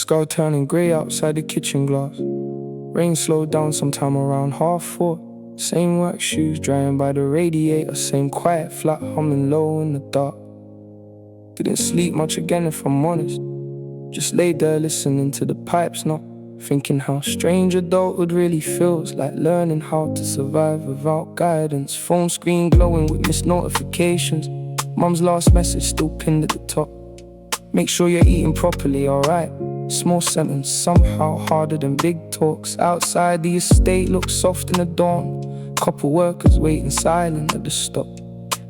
sky turning grey outside the kitchen glass. Rain slowed down sometime around 4:30. Same work shoes drying by the radiator. Same quiet flat humming low in the dark. Didn't sleep much again if I'm honest. Just lay there listening to the pipes knock, thinking how strange adulthood really feels, like learning how to survive without guidance. Phone screen glowing with missed notifications. Mum's last message still pinned at the top. Make sure you're eating properly, alright. Small sentence, somehow harder than big talks. Outside the estate looks soft in the dawn. Couple workers waiting silent at the stop.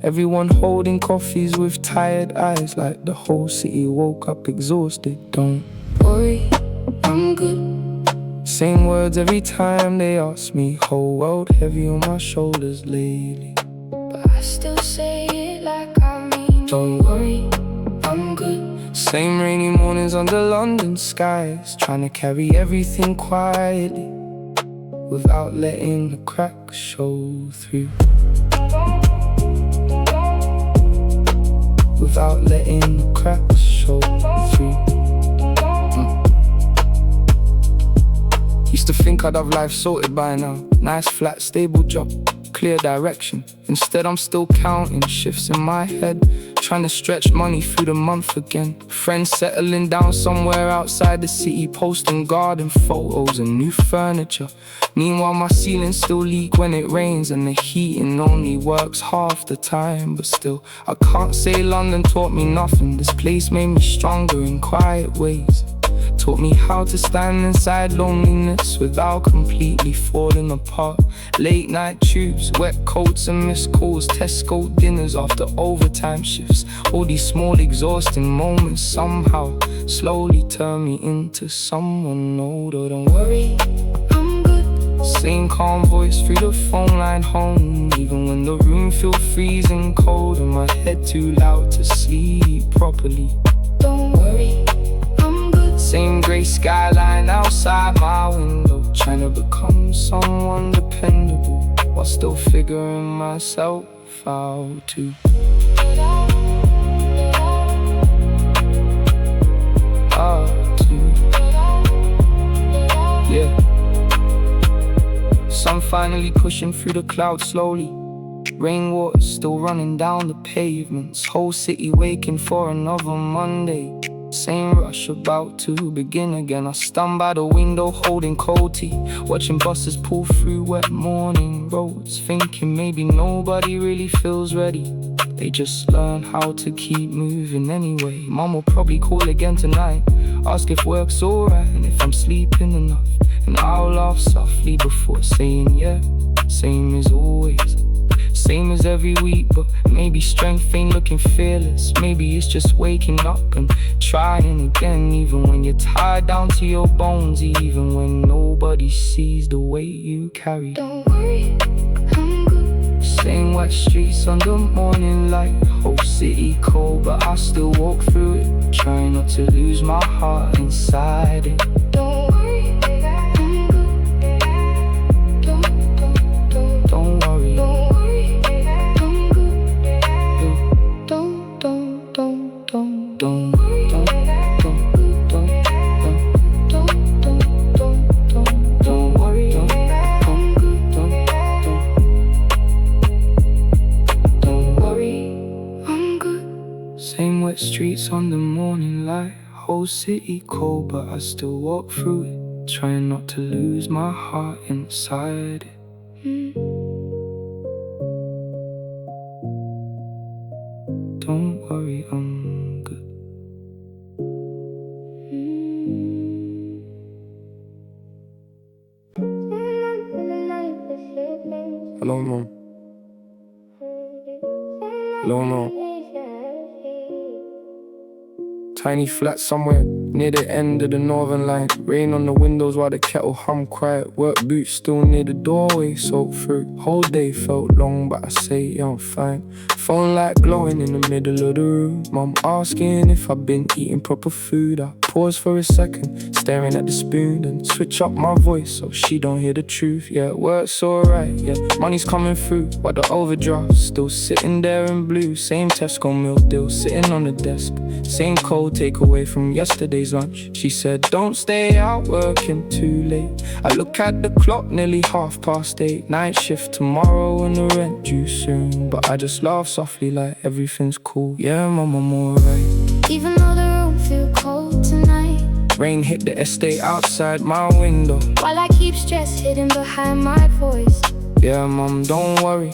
Everyone holding coffees with tired eyes, like the whole city woke up exhausted. Don't worry, I'm good. Same words every time they ask me. Whole world heavy on my shoulders lately, but I still say it like I mean it. Don't worry, I'm good. Same rainy mornings under London skies, trying to carry everything quietly without letting the cracks show through. Without letting the cracks show through. Used to think I'd have life sorted by now. Nice flat stable job, clear direction. Instead I'm still counting shifts in my head, trying to stretch money through the month again. Friends settling down somewhere outside the city, posting garden photos and new furniture. Meanwhile my ceilings still leak when it rains, and the heating only works half the time. But still, I can't say London taught me nothing. This place made me stronger in quiet ways. Taught me how to stand inside loneliness without completely falling apart. Late night tubes, wet coats and missed calls, Tesco dinners after overtime shifts. All these small exhausting moments somehow slowly turn me into someone older. Don't worry, I'm good. same calm voice through the phone line home, even when the room feels freezing cold and my head too loud to sleep properly. Don't worry, same grey skyline outside my window, trying to become someone dependable while still figuring myself out too. Yeah. Sun finally pushing through the clouds slowly. Rainwater still running down the pavements. Whole city waking for another Monday. Same rush about to begin again. I stand by the window holding cold tea, watching buses pull through wet morning roads, thinking maybe nobody really feels ready. They just learn how to keep moving anyway. Mom will probably call again tonight, ask if work's alright and if I'm sleeping enough. And I'll laugh softly before saying yeah, same as always. Same as every week, but maybe strength ain't looking fearless. Maybe it's just waking up and trying again, even when you're tired down to your bones, even when nobody sees the way you carry. Don't worry, I'm good. Same wet streets under morning light, whole city cold, but I still walk through it, trying not to lose my heart inside it. Don't worry, I'm good. Don't worry. Same wet streets on the morning light, whole city cold, but I still walk through it, trying not to lose my heart inside it. Don't worry, I'm good. Hello, Mom. Hello, Mom. Tiny flat somewhere near the end of the northern line. Rain on the windows while the kettle hum quiet. Work boots still near the doorway, soaked through. Whole day felt long, but I say yeah, I'm fine. Phone light glowing in the middle of the room. Mom asking if I've been eating proper food. I pause for a second, staring at the spoon, and switch up my voice so she don't hear the truth. Yeah, it works alright, yeah, money's coming through, but the overdraft's still sitting there in blue. Same Tesco meal deal sitting on the desk, same cold takeaway from yesterday's lunch. She said don't stay out working too late. I look at the clock, nearly 8:30. Night shift tomorrow and the rent due soon, but I just laugh softly like everything's cool. Yeah, mom, I'm alright. Even though the room feel cold tonight, rain hit the estate outside my window, while I keep stress hidden behind my voice. Yeah, mom, don't worry.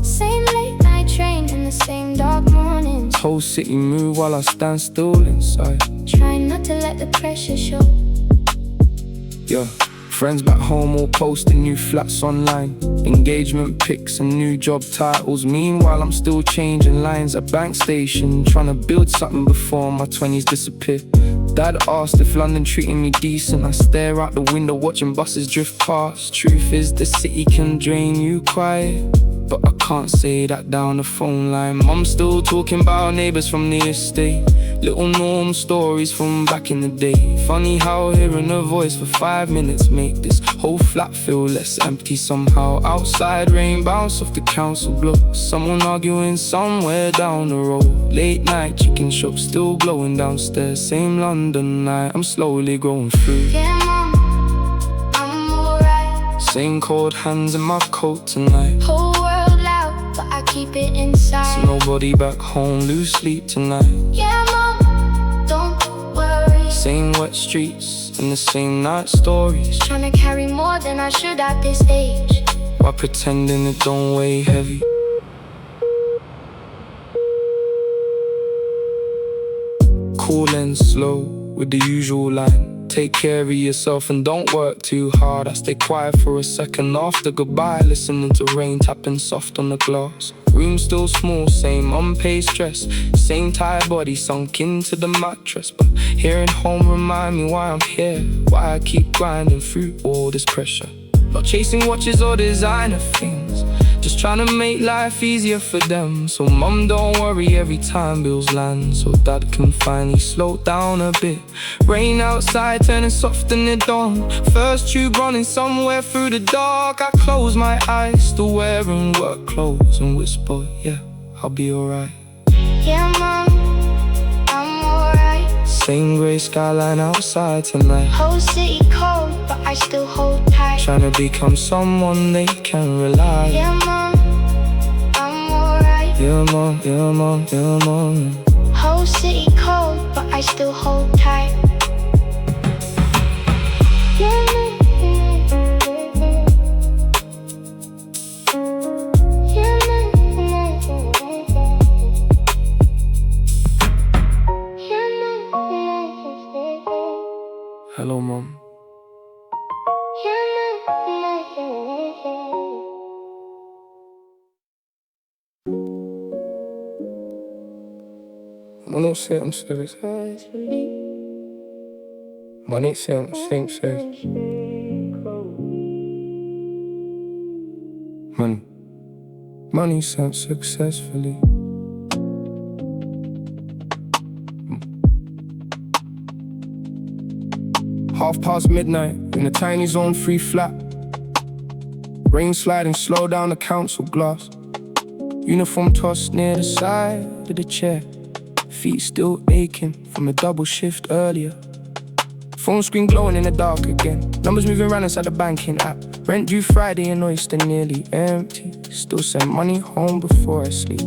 Same late night train in the same dark mornings. Whole city move while I stand still inside. Trying not to let the pressure show. Yeah, friends back home all posting new flats online, engagement pics and new job titles. Meanwhile I'm still changing lines at bank station, trying to build something before my 20s disappear. Dad asked if London treating me decent. I stare out the window watching buses drift past. Truth is the city can drain you quiet, but I can't say that down the phone line. Mum's still talking about neighbours from the estate, little Norm stories from back in the day. Funny how hearing her voice for 5 minutes make this whole flat feel less empty somehow. Outside rain bounce off the council block, someone arguing somewhere down the road. Late night chicken shop still glowing downstairs. Same London night, I'm slowly growing through. Yeah, mom, I'm alright. Same cold hands in my coat tonight. Whole world loud, but I keep it inside. So nobody back home lose sleep tonight. Yeah, mom, don't worry. Same wet streets and the same night stories. Trying to carry more than I should at this age, while pretending it don't weigh heavy. Cool and slow with the usual line, take care of yourself and don't work too hard. I stay quiet for a second after goodbye, listening to rain tapping soft on the glass. Room still small, same unpaid stress, same tired body sunk into the mattress. But hearing home remind me why I'm here, why I keep grinding through all this pressure. Not chasing watches or designer things, just trying to make life easier for them. So mum, don't worry every time bills land, so dad can finally slow down a bit. Rain outside turning soft in the dawn, first tube running somewhere through the dark. I close my eyes, still wearing work clothes, and whisper, yeah, I'll be alright. Yeah, mom, I'm alright. Same grey skyline outside tonight. Whole city cold, but I still hold tight. Trying to become someone they can rely. Yeah, mom, I'm alright. Yeah, mom, yeah, mom, yeah, mom. Whole city cold, but I still hold tight. Yeah, mom. Hello, mom. Money say I'm service. Money say I'm same service. Money sounds successfully. Half past midnight in a tiny zone 3 flat. Rain sliding slow down the council glass. Uniform tossed near the side of the chair. Feet still aching from a double shift earlier. Phone screen glowing in the dark again. Numbers moving around inside the banking app. Rent due Friday and oyster nearly empty. Still send money home before I sleep.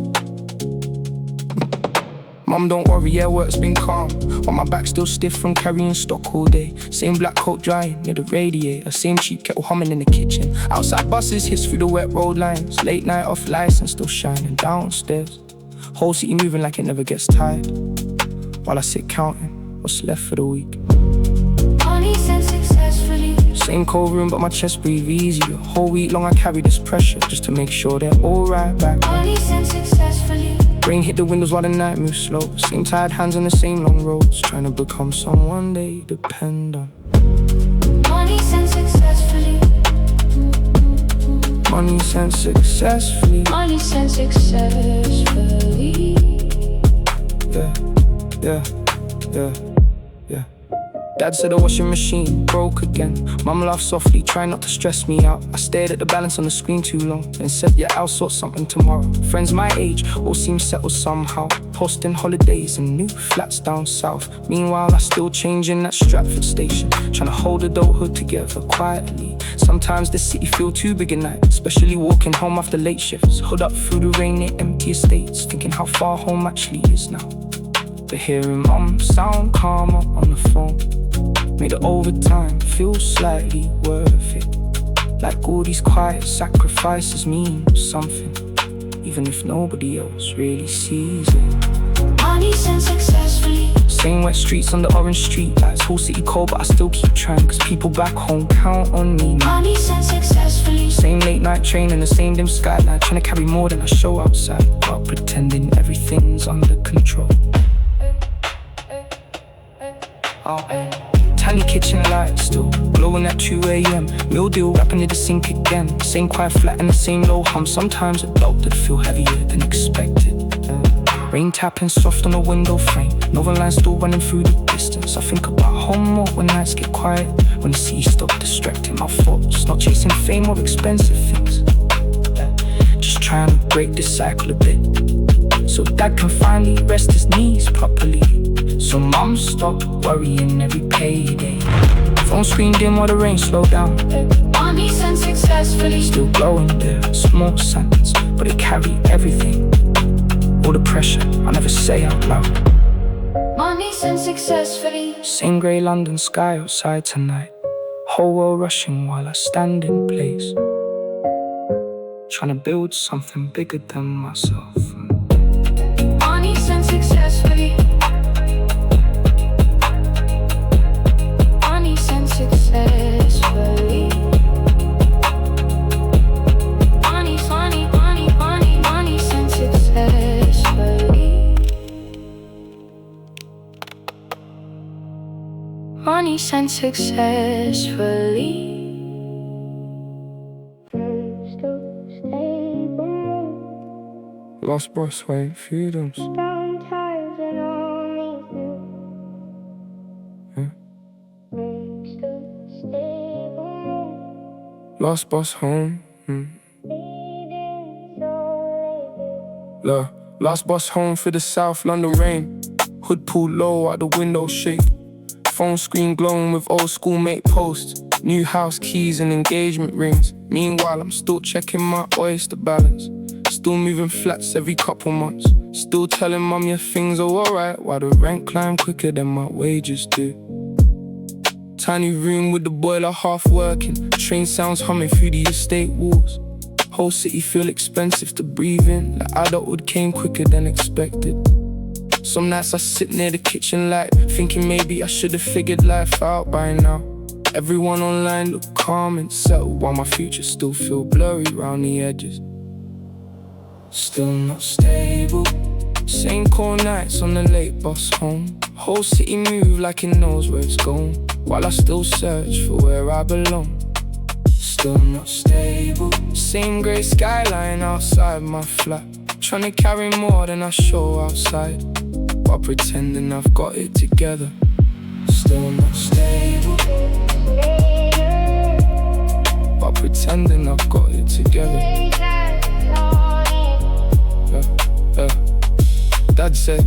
Mum, don't worry, yeah, work's been calm, while my back still stiff from carrying stock all day. Same black coat drying near the radiator, same cheap kettle humming in the kitchen. Outside buses hiss through the wet road lines. Late night off license still shining downstairs. Whole city moving like it never gets tired, while I sit counting what's left for the week. Money sent successfully. Same cold room but my chest breathe easier. Whole week long I carry this pressure just to make sure they're all right back. Money sent successfully. Rain hit the windows while the night moves slow. Same tired hands on the same long roads, trying to become someone they depend on. Money sent successfully. Money sent successfully. Money sent successfully. Yeah, yeah, yeah, yeah. Dad said the washing machine broke again. Mum laughed softly, trying not to stress me out. I stared at the balance on the screen too long, then said, yeah, I'll sort something tomorrow. Friends my age all seem settled somehow, posting holidays and new flats down south. Meanwhile, I still changing at Stratford station, trying to hold adulthood together quietly. Sometimes the city feel too big at night, especially walking home after late shifts. Hood up through the rain in empty estates, thinking how far home actually is now. But hearing Mum sound calmer on the phone made the overtime feel slightly worth it. Like all these quiet sacrifices mean something, even if nobody else really sees it. Money sent successfully. Same wet streets on the orange street lights. Whole city cold, but I still keep trying, cause people back home count on me. Money sent successfully. Same late night train and the same dim skyline, trying to carry more than I show outside, while pretending everything's under control. Tiny kitchen lights still glowing at 2 AM. Meal deal wrapping in the sink again. Same quiet flat and the same low hum. Sometimes adulthood feel heavier than expected. Rain tapping soft on the window frame. Northern line still running through the distance. I think about home more when nights get quiet, when the city stop distracting my thoughts. Not chasing fame or expensive things, just trying to break this cycle a bit, so Dad can finally rest his knees properly. So Mum stopped worrying every payday. Phone screen dim while the rain slowed down. Money sent successfully. Still glowing there, small signs, but it carried everything. All the pressure I never say out loud. Money sent successfully. Same grey London sky outside tonight. Whole world rushing while I stand in place, trying to build something bigger than myself. Money sent successfully. Money sent successfully. Money sent successfully. Money sent successfully. Lost boss way, freedoms. Lost boss home. Look, lost boss home for the South London rain. Hood pulled low out the window shade. Phone screen glowing with old schoolmate posts. New house keys and engagement rings. Meanwhile, I'm still checking my oyster balance. Still moving flats every couple months. Still telling Mum, yeah, things are alright, while the rent climb quicker than my wages do. Tiny room with the boiler half working. Train sounds humming through the estate walls. Whole city feel expensive to breathe in. Like adulthood came quicker than expected. Some nights I sit near the kitchen light, thinking maybe I should've figured life out by now. Everyone online look calm and settled, while my future still feel blurry round the edges. Still not stable. Same cold nights on the late bus home. Whole city move like it knows where it's going, while I still search for where I belong. Still not stable. Same grey skyline outside my flat, trying to carry more than I show outside, while pretending I've got it together. Still not stable, while pretending I've got it together. Dad said,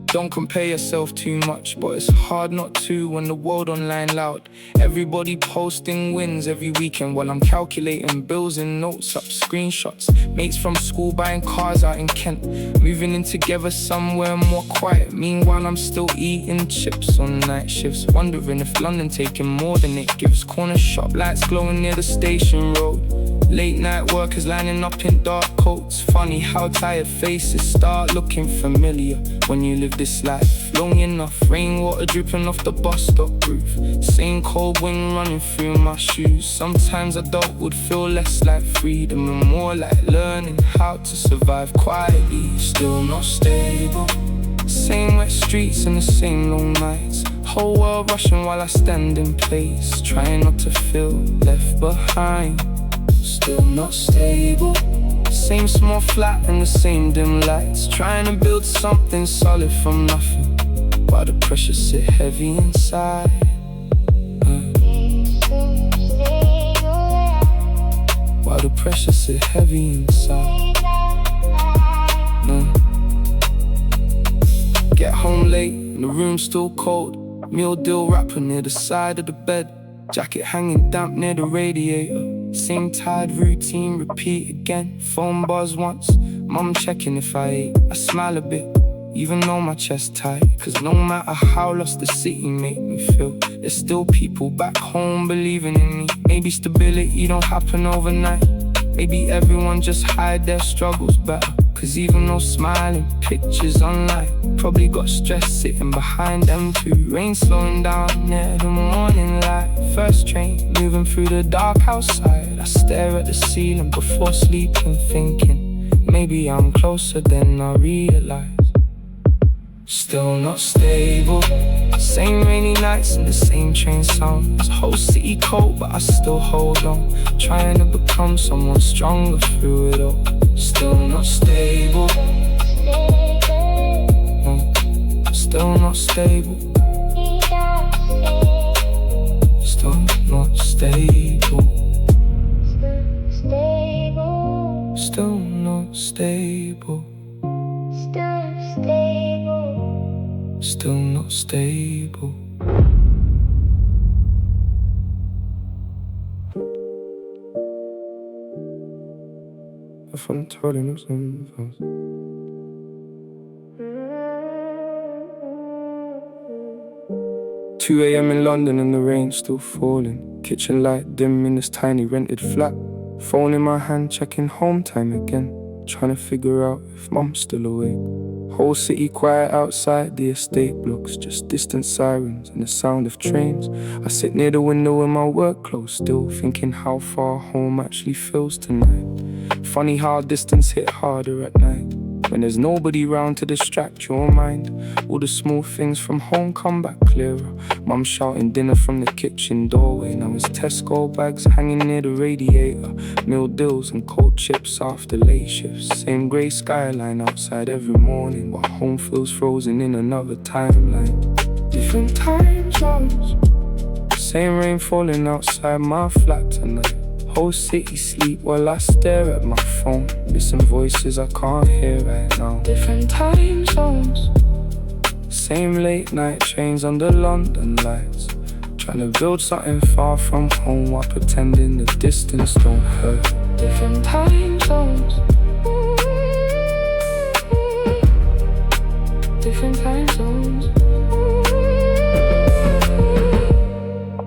don't compare yourself too much, but it's hard not to when the world online loud. Everybody posting wins every weekend, while I'm calculating bills and notes up screenshots. Mates from school buying cars out in Kent, moving in together somewhere more quiet. Meanwhile, I'm still eating chips on night shifts, wondering if London taking more than it gives. Corner shop lights glowing near the station road. Late night workers lining up in dark coats. Funny how tired faces start looking familiar when you live this life long enough. Rainwater dripping off the bus stop roof. Same cold wind running through my shoes. Sometimes adulthood feel less like freedom and more like learning how to survive quietly. Still not stable. Same wet streets and the same long nights. Whole world rushing while I stand in place, trying not to feel left behind. Still not stable. Same small flat and the same dim lights, trying to build something solid from nothing, while the pressure sit heavy inside. the pressure sit heavy inside. Get home late and the room's still cold. Meal deal wrapper near the side of the bed. Jacket hanging damp near the radiator. Same tired routine, repeat again. Phone buzz once, mum checking if I ate. I smile a bit, even though my chest tight. Cause no matter how lost the city make me feel, there's still people back home believing in me. Maybe stability don't happen overnight. Maybe everyone just hide their struggles better. Cause even though smiling pictures online, probably got stress sitting behind them too. Rain slowing down near the morning light. First train moving through the dark outside. I stare at the ceiling before sleeping, thinking maybe I'm closer than I realize. Still not stable. Same rainy nights and the same train sounds. Whole city cold, but I still hold on. Trying to become someone stronger through it all. Still not stable. Still not stable. Still not stable. Still not stable. Still not stable. I found told us 2 a.m. in London and the rain still falling. Kitchen light dim in this tiny rented flat. Phone in my hand, checking home time again. Trying to figure out if mum's still awake. Whole city quiet outside the estate blocks. Just distant sirens and the sound of trains. I sit near the window in my work clothes, still thinking how far home actually feels tonight. Funny how distance hit harder at night, when there's nobody round to distract your mind. All the small things from home come back clearer. Mum shouting dinner from the kitchen doorway. Now it's Tesco bags hanging near the radiator. Meal deals and cold chips after late shifts. Same grey skyline outside every morning, while home feels frozen in another timeline. Different time zones. Same rain falling outside my flat tonight. Whole city sleep while I stare at my phone. Listen voices I can't hear right now. Different time zones. Same late night trains under London lights. Trying to build something far from home while pretending the distance don't hurt. Different time zones. Different time zones.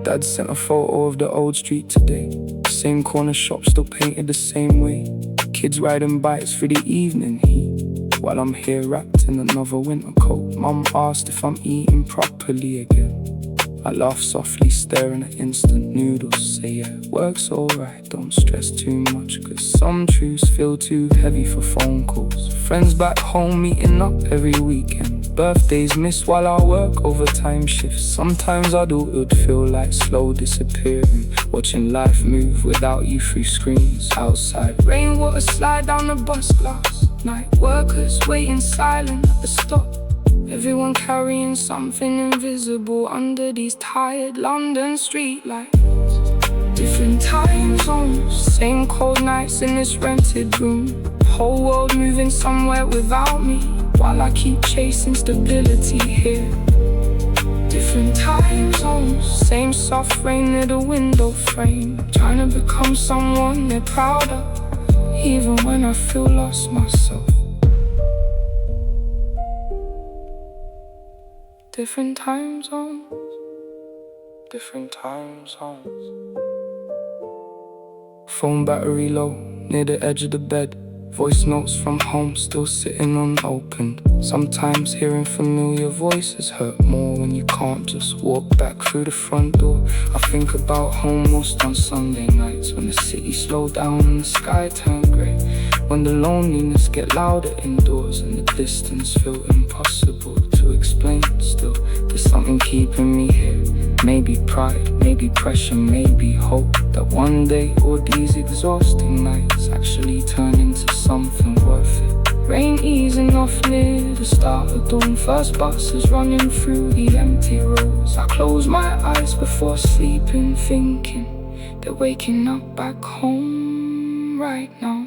Dad sent a photo of the old street today. Same corner shop still painted the same way. Kids riding bikes through the evening heat, while I'm here wrapped in another winter coat. Mum asked if I'm eating properly again. I laugh softly, staring at instant noodles. Say yeah, work's alright, don't stress too much, cause some truths feel too heavy for phone calls. Friends back home meeting up every weekend. Birthdays missed while I work overtime shifts. Sometimes adulthood feel like slow disappearing, watching life move without you through screens. Outside, rainwater slide down the bus glass. Night workers waiting silent at the stop. Everyone carrying something invisible under these tired London streetlights. Different time zones, same cold nights in this rented room. Whole world moving somewhere without me, while I keep chasing stability here. Different time zones, same soft rain near the window frame. Trying to become someone they're proud of, even when I feel lost myself. Different time zones, different time zones. Phone battery low, near the edge of the bed. Voice notes from home still sitting unopened. Sometimes hearing familiar voices hurt more when you can't just walk back through the front door. I think about home most on Sunday nights, when the city slowed down and the sky turned grey. When the loneliness get louder indoors and the distance feel impossible to explain. Still, there's something keeping me here. Maybe pride, maybe pressure, maybe hope that one day all these exhausting nights actually turn into something worth it. Rain easing off near the start of dawn. First buses running through the empty roads. I close my eyes before sleeping, thinking they're waking up back home. room right now.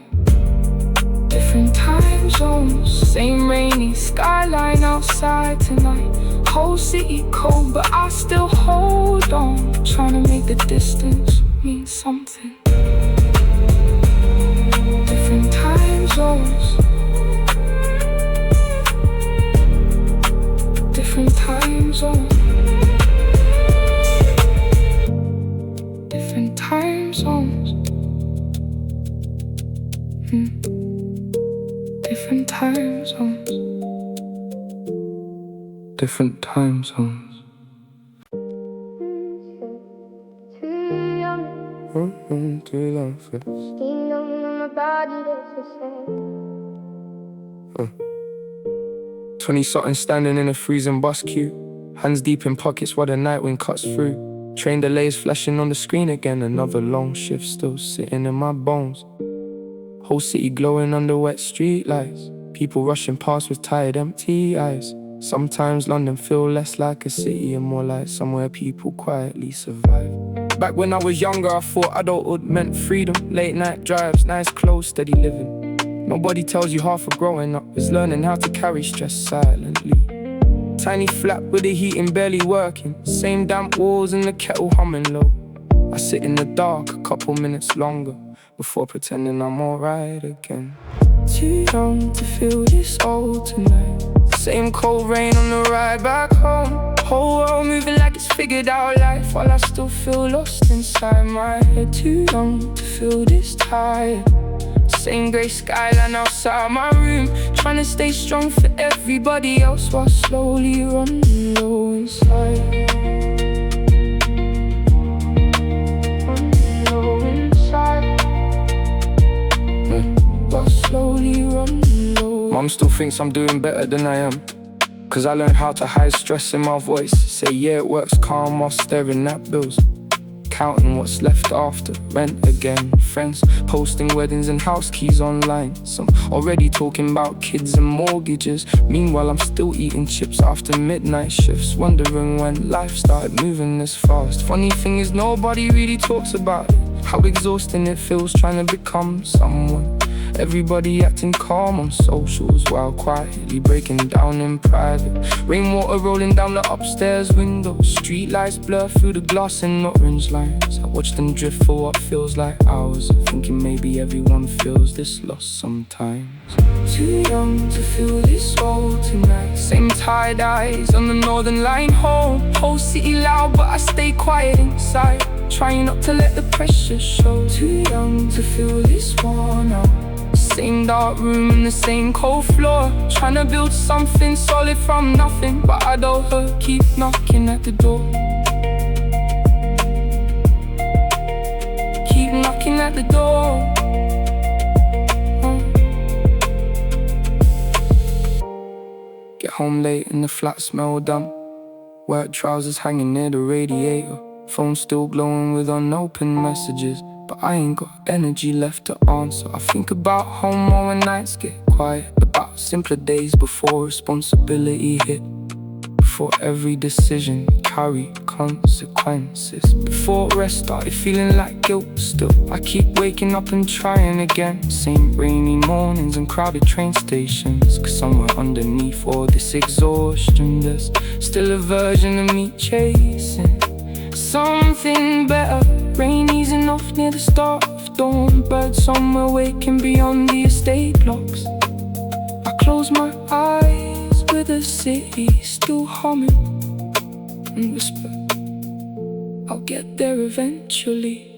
Different time zones, same rainy skyline outside tonight. Whole city cold, but I still hold on, trying to make the distance mean something. Different time zones, different time zones, different time zones. Different time zones, different time zones. Too young, Too long for this. ain't on my body, that's the same. 20-something standing in a freezing bus queue, hands deep in pockets while the night wind cuts through. Train delays flashing on the screen again, another long shift still sitting in my bones. Whole city glowing under wet street lights, people rushing past with tired empty eyes. Sometimes London feel less like a city and more like somewhere people quietly survive. Back when I was younger, I thought adulthood meant freedom. Late night drives, nice clothes, steady living. Nobody tells you half of growing up is learning how to carry stress silently. Tiny flat with the heating barely working, same damp walls and the kettle humming low. I sit in the dark a couple minutes longer before pretending I'm alright again. Too young to feel this old tonight. Same cold rain on the ride back home. Whole world moving like it's figured out life, while I still feel lost inside my head. Too young to feel this tired. Same grey skyline outside my room, trying to stay strong for everybody else while slowly running low inside. Running low inside. While slowly running low. Mom still thinks I'm doing better than I am, cause I learned how to hide stress in my voice. Say yeah, it works calm while staring at bills, counting what's left after rent again. Friends posting weddings and house keys online, some already talking about kids and mortgages. Meanwhile I'm still eating chips after midnight shifts, wondering when life started moving this fast. Funny thing is nobody really talks about it, how exhausting it feels trying to become someone. Everybody acting calm on socials while quietly breaking down in private. Rainwater rolling down the upstairs window, street lights blur through the glass and orange lines. I watch them drift for what feels like hours, thinking maybe everyone feels this lost sometimes. Too young to feel this old tonight. Same tired eyes on the northern line home. Whole city loud but I stay quiet inside, trying not to let the pressure show. Too young to feel this worn out. Same dark room and the same cold floor, trying to build something solid from nothing, but adulthood keep knocking at the door. Keep knocking at the door. Get home late and the flat smell damp, work trousers hanging near the radiator, phone still glowing with unopened messages, but I ain't got energy left to answer. I think about home more when nights get quiet, about simpler days before responsibility hit, before every decision carried consequences, before rest started feeling like guilt still. I keep waking up and trying again, same rainy mornings and crowded train stations, cause somewhere underneath all this exhaustion there's still a version of me chasing something better. Rain easing off near the start of dawn, birds somewhere waking beyond the estate blocks. I close my eyes with the city still humming and whisper, I'll get there eventually.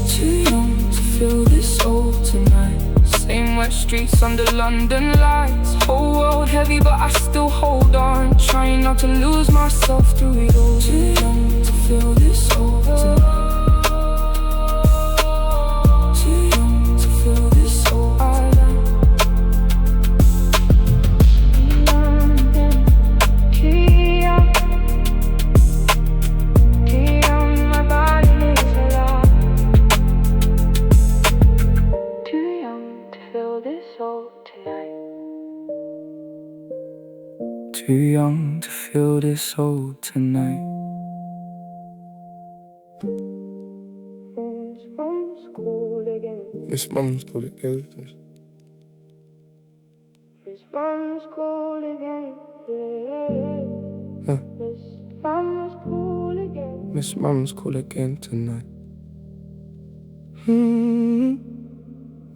Too young to feel this old tonight. Same wet streets under London lights, whole world heavy but I still hold on, trying not to lose myself through it all. Too young to feel this old tonight. Too young to feel this old tonight. From school again. Miss Mum's call again. Miss Mum's call again. Miss Mum's call again. Miss Mum's call again tonight.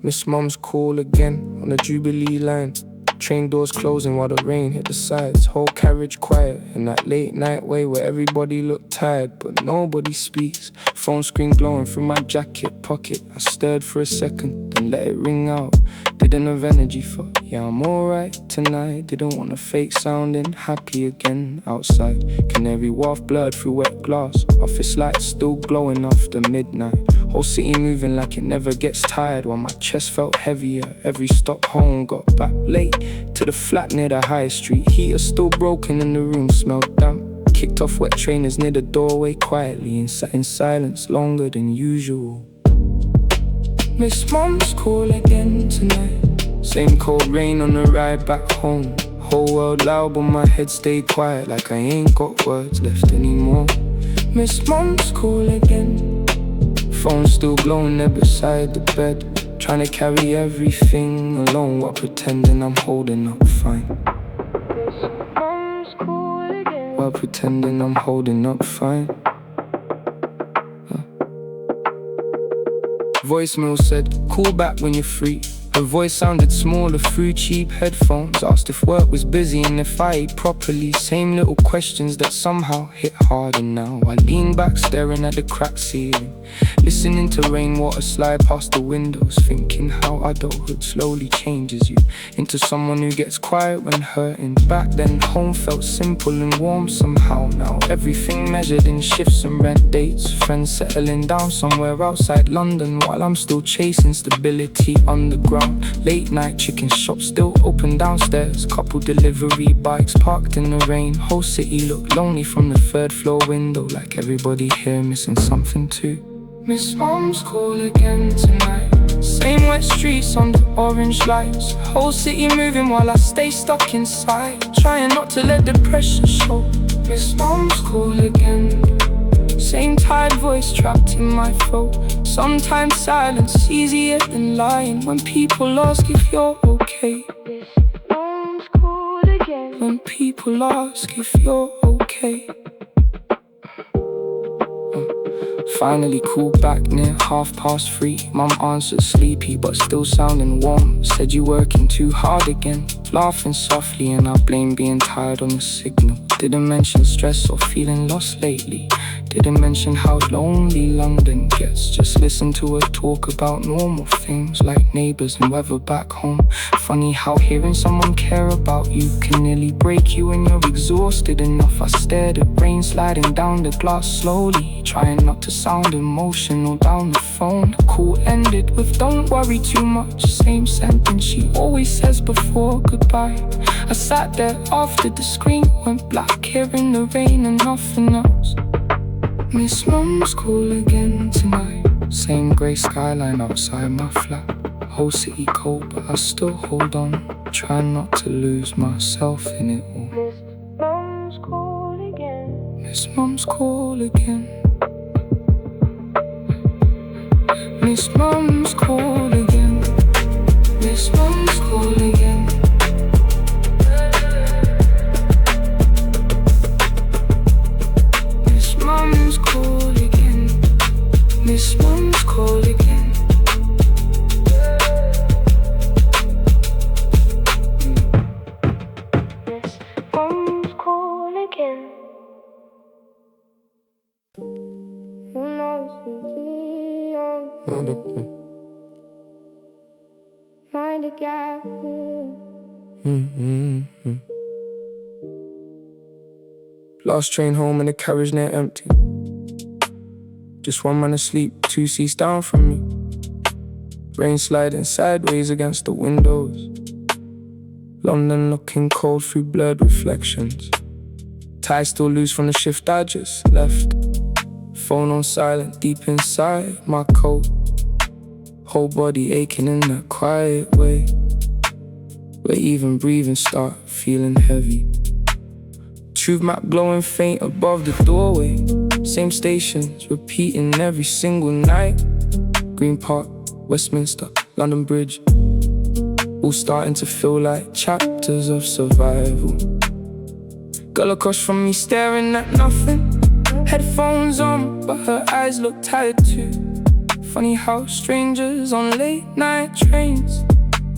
Miss Mum's call again on the Jubilee line. Train doors closing while the rain hit the sides. Whole carriage quiet in that late night way where everybody looked tired but nobody speaks. Phone screen glowing through my jacket pocket. I stirred for a second, then let it ring out. Didn't have energy for, yeah, I'm alright tonight. Didn't want to fake sounding happy again outside. Canary wharf blurred through wet glass. Office lights still glowing after midnight. Whole city moving like it never gets tired. While my chest felt heavier. Every stop home got back late to the flat near the high street. Heater still broken and the room smelled damp. Kicked off wet trainers near the doorway quietly and sat in silence longer than usual. Miss Mum's call again tonight. Same cold rain on the ride back home. Whole world loud but my head stayed quiet like I ain't got words left anymore. Miss Mum's call again. Phone still glowing there beside the bed. Trying to carry everything alone while pretending I'm holding up fine. While pretending I'm holding up fine. Voicemail said, call back when you're free. Her voice sounded smaller through cheap headphones. Asked if work was busy and if I ate properly. Same little questions that somehow hit harder now. I lean back staring at the cracked ceiling, listening to rainwater slide past the windows, thinking how adulthood slowly changes you into someone who gets quiet when hurting. Back then home felt simple and warm somehow. Now everything measured in shifts and rent dates. Friends settling down somewhere outside London while I'm still chasing stability underground. Late night chicken shop still open downstairs. Couple delivery bikes parked in the rain. Whole city looked lonely from the third floor window, like everybody here missing something too. Miss Mum's call again tonight. Same wet streets under orange lights. Whole city moving while I stay stuck inside, trying not to let the pressure show. Miss Mum's call again. Same tired voice trapped in my throat. Sometimes silence easier than lying when people ask if you're okay. Miss Mum's call again. When people ask if you're okay. Finally called back near 3:30. Mum answered sleepy but still sounding warm. Said you working too hard again. Laughing softly and I blame being tired on the signal. Didn't mention stress or feeling lost lately. Didn't mention how lonely London gets. Just listen to her talk about normal things like neighbours and weather back home. Funny how hearing someone care about you can nearly break you when you're exhausted enough. I stared at rain sliding down the glass slowly, trying not to sound emotional down the phone. The call ended with don't worry too much. Same sentence she always says before goodbye. I sat there after the screen went black, hearing the rain and nothing else. Miss Mum's call again tonight. Same grey skyline outside my flat. Whole city cold but I still hold on, trying not to lose myself in it all. Miss Mum's call again. Miss Mum's call again. Miss Mum's call again. Miss Mum's call again. Miss Mum's call again. Miss Mum's call again. Miss Mum's call again. Who knows the find a gap. Last train home and the carriage near empty. Just one man asleep, 2 seats down from me. Rain sliding sideways against the windows. London looking cold through blurred reflections. Tie still loose from the shift I just left. Phone on silent deep inside my coat. Whole body aching in that quiet way, where even breathing start feeling heavy. Truth map glowing faint above the doorway. Same stations repeating every single night. Green Park, Westminster, London Bridge, all starting to feel like chapters of survival. Girl across from me staring at nothing, headphones on, but her eyes look tired too. Funny how strangers on late night trains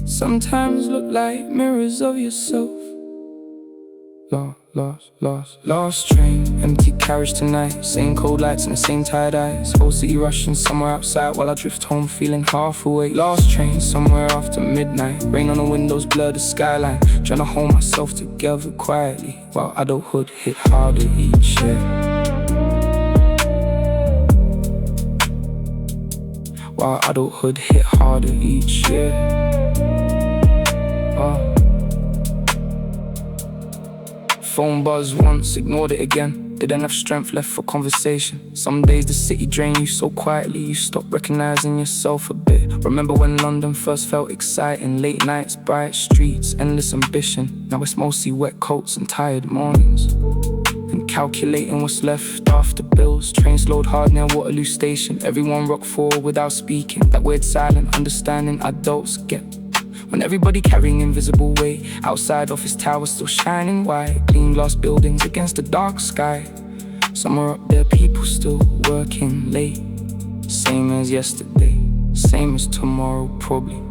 sometimes look like mirrors of yourself. Lost train, empty carriage tonight. Same cold lights and the same tired eyes. Whole city rushing somewhere outside while I drift home feeling half awake. Lost train, somewhere after midnight. Rain on the windows blur the skyline. Trying to hold myself together quietly while adulthood hit harder each year. While adulthood hit harder each year. Phone buzz once, ignored it again. Didn't have strength left for conversation. Some days the city drained you so quietly you stop recognizing yourself a bit. Remember when London first felt exciting? Late nights, bright streets, endless ambition. Now it's mostly wet coats and tired mornings. And calculating what's left after bills. Train slowed hard near Waterloo Station. Everyone rocked forward without speaking. That weird silent understanding adults get when everybody carrying invisible weight. Outside office towers still shining white. Clean glass buildings against the dark sky. Somewhere up there people still working late. Same as yesterday, same as tomorrow probably.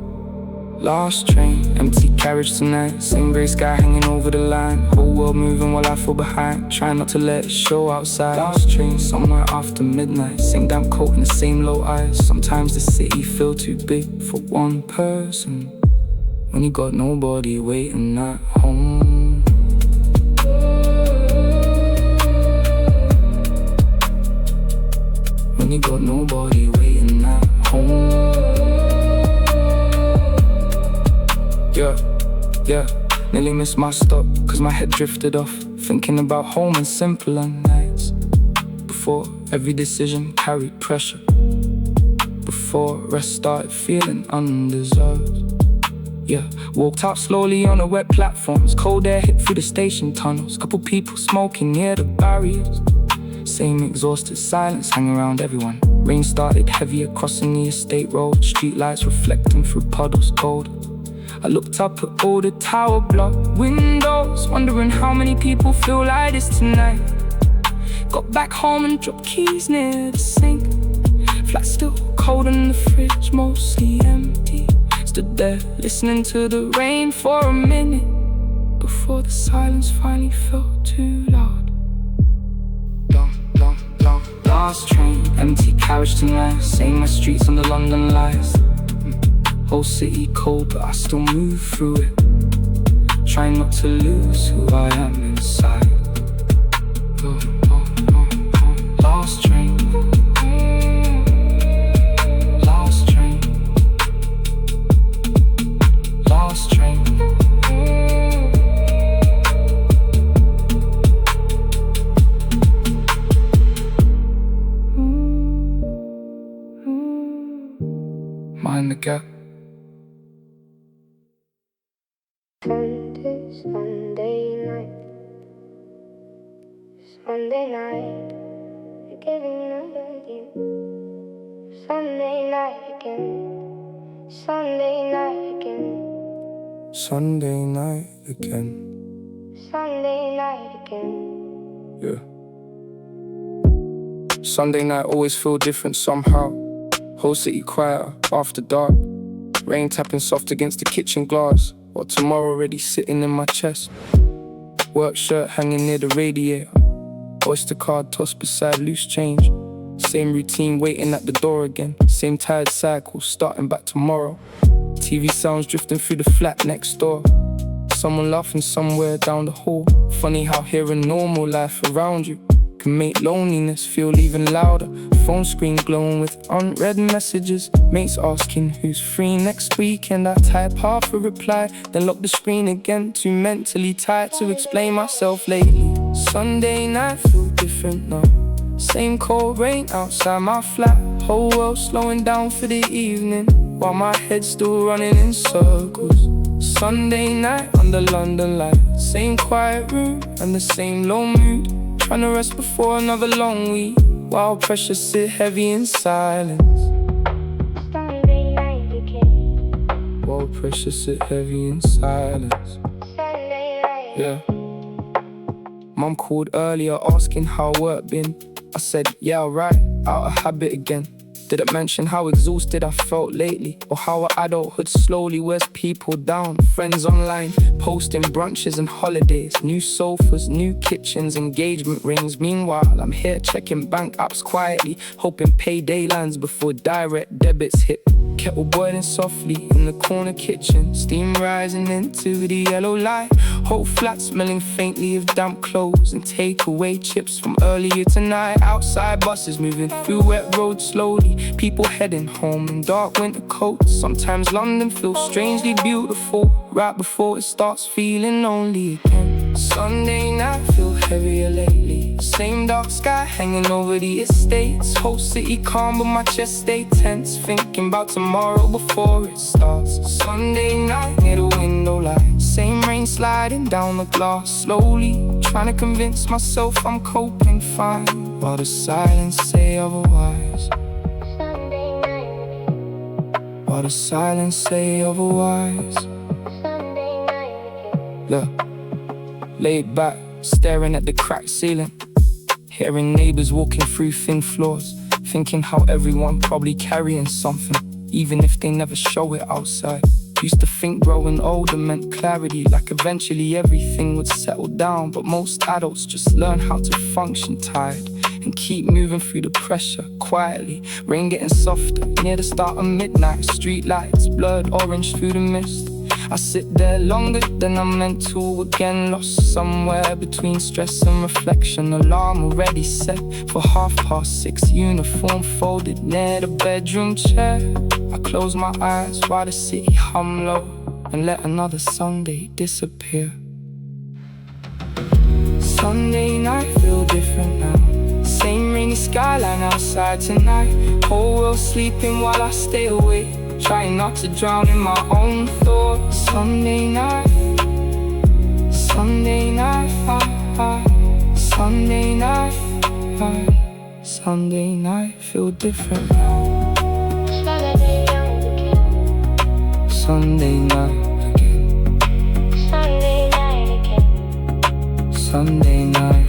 Lost train, empty carriage tonight. Same grey sky hanging over the line. Whole world moving while I fall behind. Trying not to let it show outside. Lost train, somewhere after midnight. Same damn coat and the same low eyes. Sometimes the city feel too big for one person when you got nobody waiting at home. When you got nobody waiting at home. Yeah, nearly missed my stop, cause my head drifted off, thinking about home and simpler nights. Before every decision carried pressure, before rest started feeling undeserved. Yeah, walked out slowly on the wet platforms. Cold air hit through the station tunnels. Couple people smoking near the barriers. Same exhausted silence hang around everyone. Rain started heavier crossing the estate road. Street lights reflecting through puddles cold. I looked up at all the tower block windows, wondering how many people feel like this tonight. Got back home and dropped keys near the sink. Flat still cold and the fridge mostly empty. Stood there listening to the rain for a minute before the silence finally felt too loud. Lost train, empty carriage tonight. Same as streets on the London lights. Whole city cold but I still move through it, trying not to lose who I am inside. Lost train, lost train, lost train. Mind the gap. Sunday night, giving another you. Sunday night again, Sunday night again, Sunday night again. Sunday night again. Yeah. Sunday night always feel different somehow. Whole city quieter after dark. Rain tapping soft against the kitchen glass, while tomorrow already sitting in my chest. Work shirt hanging near the radiator. Oyster card tossed beside loose change. Same routine waiting at the door again. Same tired cycle starting back tomorrow. TV sounds drifting through the flat next door. Someone laughing somewhere down the hall. Funny how hearing normal life around you can make loneliness feel even louder. Phone screen glowing with unread messages. Mates asking who's free next week, and I type half a reply, then lock the screen again. Too mentally tired to explain myself lately. Sunday night feel different now. Same cold rain outside my flat. Whole world slowing down for the evening, while my head's still running in circles. Sunday night under London light. Same quiet room and the same low mood. Trying to rest before another long week, while pressure sit heavy in silence. Sunday night. cold pressure sit heavy in silence. Yeah. Mom called earlier asking how work been. I said, yeah, alright, out of habit again. Didn't mention how exhausted I felt lately, or how our adulthood slowly wears people down. Friends online, posting brunches and holidays, new sofas, new kitchens, engagement rings. Meanwhile, I'm here checking bank apps quietly, hoping payday lands before direct debits hit. Kettle boiling softly in the corner kitchen, steam rising into the yellow light. Whole flat smelling faintly of damp clothes and takeaway chips from earlier tonight. Outside buses moving through wet roads slowly, people heading home in dark winter coats. Sometimes London feels strangely beautiful right before it starts feeling lonely again. Sunday night feel heavier lately, same dark sky hanging over the estates. Whole city calm but my chest stay tense, thinking about tomorrow before it starts. Sunday night near the window light, same rain sliding down the glass slowly, trying to convince myself I'm coping fine, while the silence say otherwise. While the silence say otherwise. Look, laid back, staring at the cracked ceiling, hearing neighbors walking through thin floors, thinking how everyone probably carrying something, even if they never show it outside. Used to think growing older meant clarity, like eventually everything would settle down. But most adults just learn how to function tired and keep moving through the pressure quietly. Rain getting softer near the start of midnight, street lights blurred orange through the mist. I sit there longer than I'm meant to again, lost somewhere between stress and reflection. Alarm already set for 6:30, uniform folded near the bedroom chair. I close my eyes while the city hum low and let another Sunday disappear. Sunday night feel different now, same rainy skyline outside tonight. Whole world sleeping while I stay awake, trying not to drown in my own thoughts. Sunday night, Sunday night, Sunday night, Sunday night feel different now. Sunday night again, Sunday night again, Sunday night.